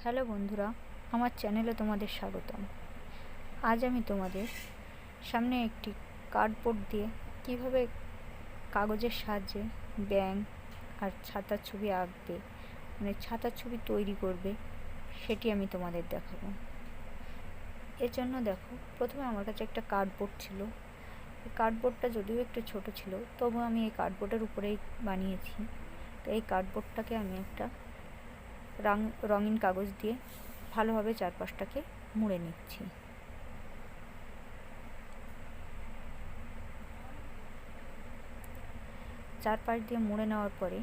Hello বন্ধুরা, আমার চ্যানেলে তোমাদের স্বাগতম। আজ আমি তোমাদের সামনে একটি কার্ডবোর্ড দিয়ে কিভাবে কাগজের সাহায্যে ব্যাঙ আর ছাতার ছবি আঁকবে, মানে ছাতার ছবি তৈরি করবে, সেটি আমি তোমাদের দেখাবো। এর জন্য দেখো, প্রথমে আমার কাছে একটা কার্ডবোর্ড ছিল। এই কার্ডবোর্ডটা যদিও একটু ছোট ছিল, তবু আমি এই কার্ডবোর্ডের উপরেই বানিয়েছি। তো এই কার্ডবোর্ডটাকে আমি একটা রঙিন কাগজ দিয়ে ভালোভাবে চারপাশটাকে মুড়ে নিচ্ছি। চারপাশ দিয়ে মুড়ে নেওয়ার পরে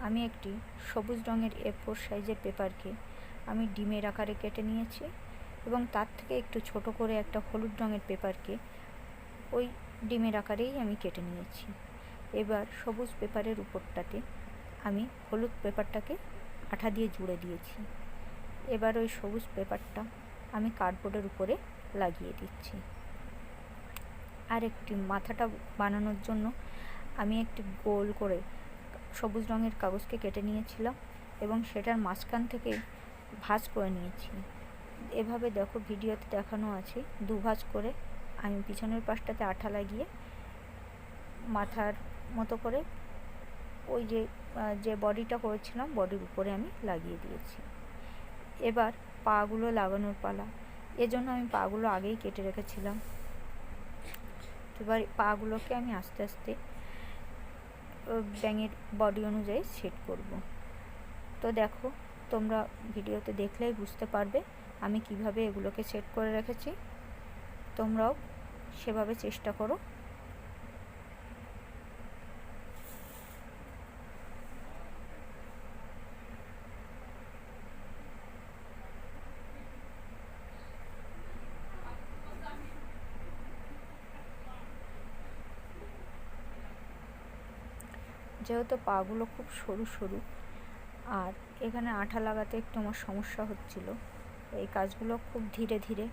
আমি একটি সবুজ রঙের A4 সাইজের পেপারকে আমি ডিমের আকারে কেটে নিয়েছি এবং তার থেকে একটু ছোট করে একটা হলুদ রঙের পেপারকে ওই ডিমের আকারেই আমি কেটে নিয়েছি। এবার সবুজ পেপারের উপরটাতে আমি হলুদ পেপারটাকে আঠা দিয়ে জুড়ে দিয়েছি। এবার ওই সবুজ পেপারটা আমি কার্ডবোর্ডের উপরে লাগিয়ে দিচ্ছি। আর একটি মাথাটা বানানোর জন্য আমি একটি গোল করে সবুজ রঙের কাগজকে কেটে নিয়েছিলাম এবং সেটার মাঝখান থেকে ভাঁজ করে নিয়েছি। এভাবে দেখো, ভিডিওতে দেখানো আছে, দুভাঁজ করে আমি পিছনের পাশটাতে আঠা লাগিয়ে মাথার মতো করে ওই যে বডিটা করেছিলাম বডির উপরে আমি লাগিয়ে দিয়েছি। এবার পাগুলো লাগানোর পালা। এজন্য আমি পাগুলো আগেই কেটে রেখেছিলাম। এবার পাগুলোকে আমি আস্তে আস্তে ব্যাঙের বডি অনুযায়ী সেট করব। তো দেখো, তোমরা ভিডিওতে দেখলেই বুঝতে পারবে আমি কিভাবে এগুলোকে সেট করে রেখেছি। তোমরাও সেভাবে চেষ্টা করো। যেহেতু পাগুলো খুব সরু সরু আর এখানে আঠা লাগাতে একটু আমার সমস্যা হচ্ছিল, এই কাজগুলো খুব ধীরে ধীরে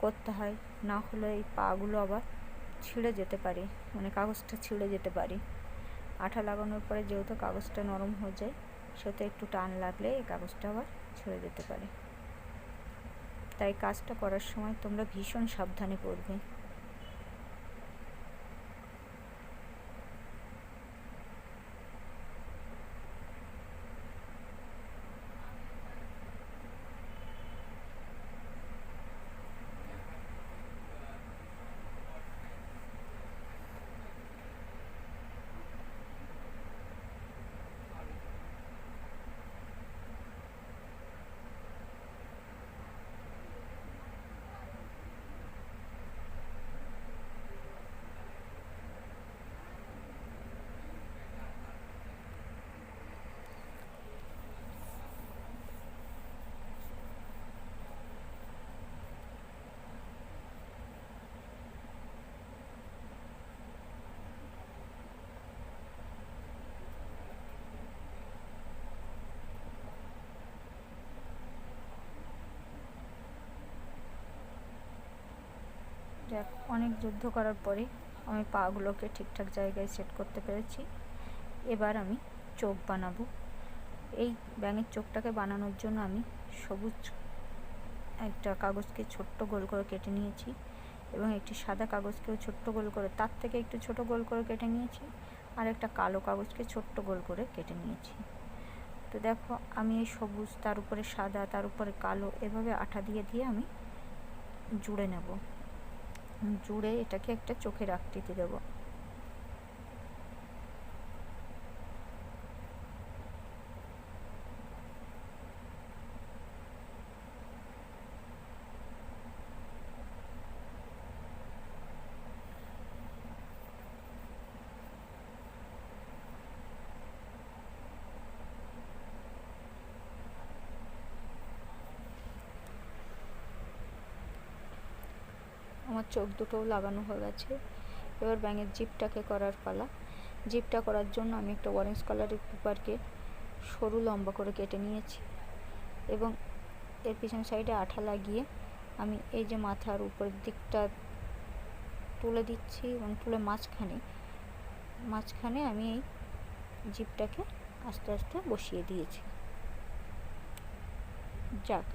করতে হয়, না হলে এই পাগুলো আবার ছিঁড়ে যেতে পারে, মানে কাগজটা ছিঁড়ে যেতে পারে। আঠা লাগানোর পরে যেহেতু কাগজটা নরম হয়ে যায়, সেহেতু একটু টান লাগলে এই কাগজটা আবার ছিঁড়ে যেতে পারে। তাই কাজটা করার সময় তোমরা ভীষণ সাবধানে করবে। অনেক যুদ্ধ করার পরে আমি পাগুলোকে ঠিকঠাক জায়গায় সেট করতে পেরেছি। এবার আমি চোখ বানাবো। এই ব্যাঙের চোখটাকে বানানোর জন্য আমি সবুজ একটা কাগজকে ছোট্ট গোল করে কেটে নিয়েছি এবং একটি সাদা কাগজকেও ছোট্ট গোল করে তার থেকে একটু ছোট গোল করে কেটে নিয়েছি, আর একটা কালো কাগজকে ছোট্ট গোল করে কেটে নিয়েছি। তো দেখো, আমি এই সবুজ, তার উপরে সাদা, তার উপরে কালো, এভাবে আঠা দিয়ে দিয়ে আমি জুড়ে নেব। জুড়ে এটাকে একটা চোখের আকৃতি দেবো। আমার চোখ দুটোও লাগানো হয়ে গেছে। এবার ব্যাঙের জিভটাকে করার পালা। জিভটা করার জন্য আমি একটা অরেঞ্জ কালারের পেপারকে সরু লম্বা করে কেটে নিয়েছি এবং এর পিছন সাইডে আঠা লাগিয়ে আমি এই যে মাথার উপরের দিকটা তুলে দিচ্ছি এবং তুলে মাঝখানে আমি এই জিভটাকে আস্তে আস্তে বসিয়ে দিয়েছি। যাক,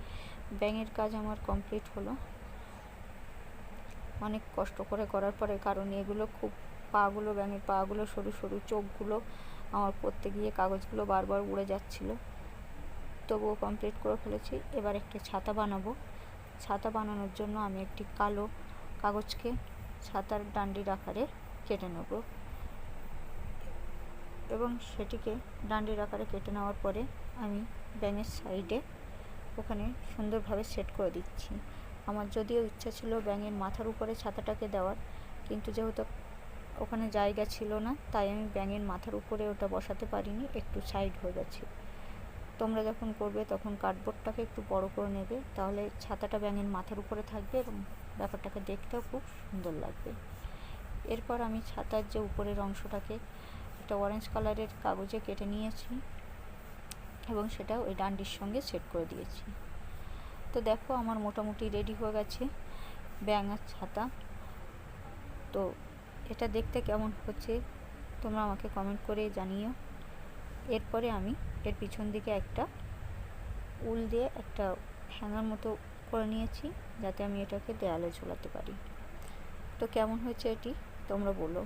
ব্যাঙের কাজ আমার কমপ্লিট হলো অনেক কষ্ট করে করার পরে, কারণ এগুলো খুব পাগুলো, ব্যাঙের পাগুলো সরু সরু, চোখগুলো আমার করতে গিয়ে কাগজগুলো বারবার উড়ে যাচ্ছিলো, তবুও কমপ্লিট করে ফেলেছি। এবার একটা ছাতা বানাবো। ছাতা বানানোর জন্য আমি একটি কালো কাগজকে ছাতার ডান্ডির আকারে কেটে নেব এবং সেটিকে ডান্ডির আকারে কেটে নেওয়ার পরে আমি ব্যাঙের সাইডে ওখানে সুন্দরভাবে সেট করে দিচ্ছি। আমার যদিও ইচ্ছা ছিল ব্যাঙের মাথার উপরে ছাতাটাকে দেওয়ার, কিন্তু যেহেতু ওখানে জায়গা ছিল না, তাই আমি ব্যাঙের মাথার উপরে ওটা বসাতে পারিনি, একটু সাইড হয়ে গেছে। তোমরা যখন করবে তখন কার্ডবোর্ডটাকে একটু বড় করে নেবে, তাহলে ছাতাটা ব্যাঙের মাথার উপরে থাকবে এবং ব্যাপারটাকে দেখতেও খুব সুন্দর লাগবে। এরপর আমি ছাতার যে উপরের অংশটাকে একটা অরেঞ্জ কালারের কাগজে কেটে নিয়েছি এবং সেটা ওই ডান্ডির সঙ্গে সেট করে দিয়েছি। তো দেখো আমার মোটামুটি রেডি হয়ে গেছে ব্যাঙের ছাতা। তো এটা দেখতে কেমন হচ্ছে তোমরা আমাকে কমেন্ট করে জানিও। এরপরে আমি এর পিছন দিকে একটা উল দিয়ে একটা হ্যাঙ্গার মতো করে নিয়েছি, যাতে আমি এটাকে দেয়ালে ঝোলাতে পারি। তো কেমন হয়েছে এটি তোমরা বলো।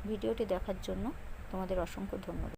ভিডিওটি দেখার জন্য তোমাদের অসংখ্য ধন্যবাদ।